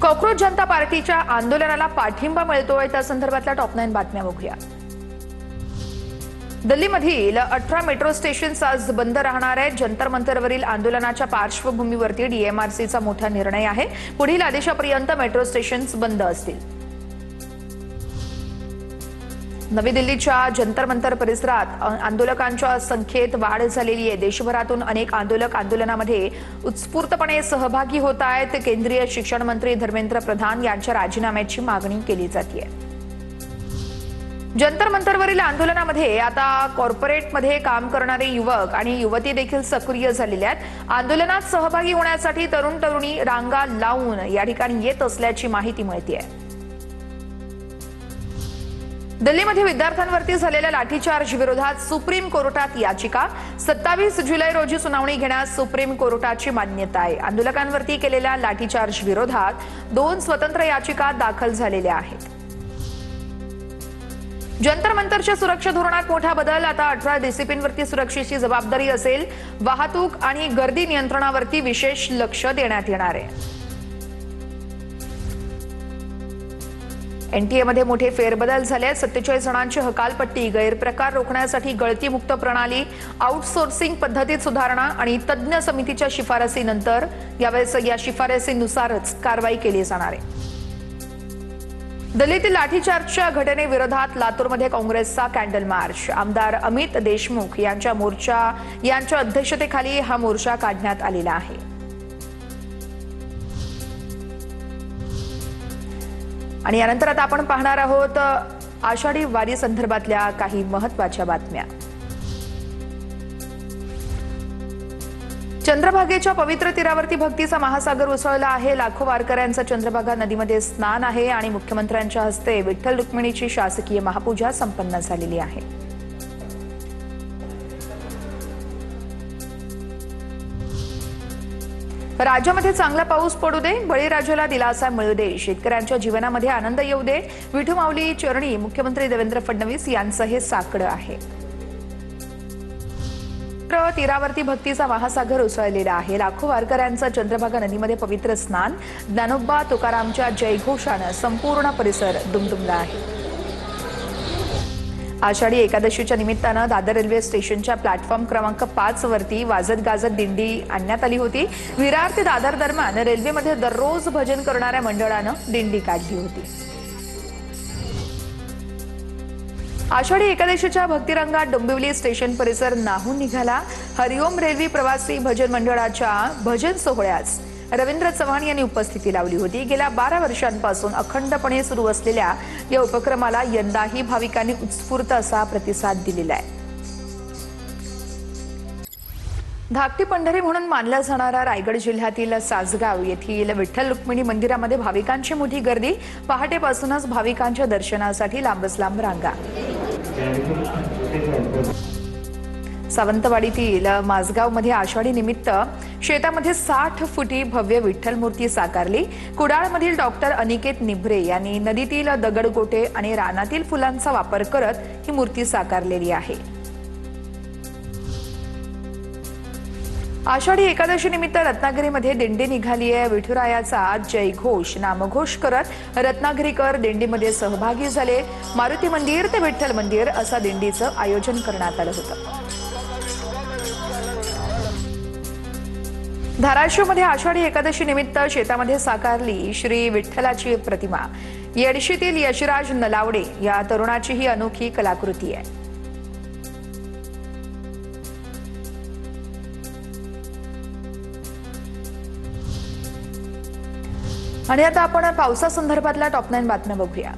Cockroach जनता पार्टीच्या आंदोलनाला पाठिंबा मिळतोय त्या संदर्भातल्या टॉप 9 बातम्या बघूया। दिल्लीमधील 18 मेट्रो स्टेशन्स आज बंद राहणार आहेत। जंतर मंतरवरील आंदोलनाच्या पार्श्वभूमीवरती डीएमआरसीचा मोठा निर्णय आहे। पुढील आदेशापर्यंत मेट्रो स्टेशन्स बंद असतील। नवी दिल्लीच्या जंतर मंतर परिसरात आंदोलकांच्या संख्येत वाढ झालेली आहे। देशभरातून अनेक आंदोलक आंदोलनामध्ये उत्स्फूर्तपणे सहभागी होत आहेत। केंद्रीय शिक्षण मंत्री धर्मेंद्र प्रधान यांच्या राजीनाम्याची मागणी केली जाते। जंतर मंतरवरील आंदोलनामध्ये आता कॉर्पोरेटमध्ये काम करणारे युवक आणि युवती देखील सक्रिय झालेले आहेत। आंदोलनात सहभागी होण्यासाठी तरुण तरुणी रांगा लावून या ठिकाणी येत असल्याची माहिती मिळते। दिल्लीमध्ये विद्यार्थ्यांवरती झालेल्या लाठीचार्ज विरोधात सुप्रीम कोर्टात याचिका। 27 जुलै रोजी सुनावणी घेण्यास सुप्रीम कोर्टाची मान्यता आहे। आंदोलकांवरती केलेल्या लाठीचार्ज विरोधात 2 स्वतंत्र याचिका दाखल झालेल्या आहेत। जंतर मंतरच्या सुरक्षा धोरणात मोठा बदल। आता 18 डिसिप्लिनवरती सुरक्षेची जबाबदारी असेल। वाहतूक आणि गर्दी नियंत्रणावरती विशेष लक्ष देण्यात येणार आहे। एनटीएमध्ये मोठे फेरबदल झाले। 47 जणांची हकालपट्टी, गैरप्रकार रोखण्यासाठी गळतीमुक्त प्रणाली, आउटसोर्सिंग पद्धतीत सुधारणा आणि तज्ञ समितीच्या शिफारसीनंतर यावेळेस या शिफारसीनुसारच कारवाई केली जाणार आहे। दिल्लीतील लाठीचार्जच्या घटनेविरोधात लातूरमध्ये काँग्रेसचा कॅन्डल मार्च। आमदार अमित देशमुख यांच्या अध्यक्षतेखाली हा मोर्चा काढण्यात आलेला आहे। आणि यानंतर आता आपण पाहणार आहोत आषाढी वारी संदर्भातल्या काही महत्त्वाच्या बातम्या। चंद्रभागेच्या पवित्र तीरावरती भक्तीचा महासागर उसळला आहे। लाखो वारकऱ्यांचं चंद्रभागा नदीमध्ये स्नान आहे आणि मुख्यमंत्र्यांच्या हस्ते विठ्ठल रुक्मिणीची शासकीय महापूजा संपन्न झालेली आहे। राज्यामध्ये चांगला पाऊस पडू दे, बळीराजाला दिलासा मिळू दे, शेतकऱ्यांच्या जीवनामध्ये आनंद येऊ दे, विठू माऊली चरणी मुख्यमंत्री देवेंद्र फडणवीस यांचं हे साकडं आहे। तीरावरती भक्तीचा महासागर उसळलेला आहे। लाखो वारकऱ्यांचं चंद्रभागा नदीमध्ये पवित्र स्नान, ज्ञानोबा तुकारामच्या जयघोषानं संपूर्ण परिसर दुमदुमला आहे। आषाढी एकादशीच्या निमित्तानं दादर रेल्वे स्टेशनच्या प्लॅटफॉर्म क्रमांक 5 वरती वाजत गाजत दिंडी आणण्यात आली होती। विरार ते दादर दरम्यान रेल्वेमध्ये दररोज भजन करणाऱ्या मंडळानं दिंडी काढली होती। आषाढी एकादशीच्या भक्तिरंगात डोंबिवली स्टेशन परिसर न्हाऊन निघाला। हरिओम रेल्वे प्रवासी भजन मंडळाच्या भजन सोहळ्यास रवींद्र चव्हाण यांनी उपस्थिती लावली होती। गेल्या 12 वर्षांपासून अखंडपणे सुरू असलेल्या या उपक्रमाला यंदाही भाविकांनी उत्स्फूर्त असा प्रतिसाद दिलेला आहे। धाकटी पंढरी म्हणून मानला जाणारा रायगड जिल्ह्यातील सासगाव येथील विठ्ठल रुक्मिणी मंदिरामध्ये भाविकांची मोठी गर्दी। पहाटेपासूनच भाविकांच्या दर्शनासाठी लांबच लांब रांगा। सावंतवाडीतील माझगावमध्ये आषाढी निमित्त शेतामध्ये 60 फुटी भव्य विठ्ठल मूर्ती साकारली। कुडाळमधील डॉक्टर अनिकेत निभरे यांनी नदीतील दगडगोटे आणि रानातील फुलांचा वापर करत ही मूर्ती साकारलेली आहे। आषाढी एकादशी निमित्त रत्नागिरीमध्ये दिंडी निघाली आहे। विठुरायाचा जयघोष नामघोष करत रत्नागिरीकर दिंडीमध्ये सहभागी झाले। मारुती मंदिर ते विठ्ठल मंदिर असा दिंडीचं आयोजन करण्यात आलं होतं। धाराशिवमध्ये आषाढी एकादशी निमित्त शेतामध्ये साकारली श्री विठ्ठलाची प्रतिमा। येडशीतील यशराज नलावडे या तरुणाची ही अनोखी कलाकृती आहे। आणि आता आपण पावसासंदर्भातल्या टॉप 9 बातम्या बघूया।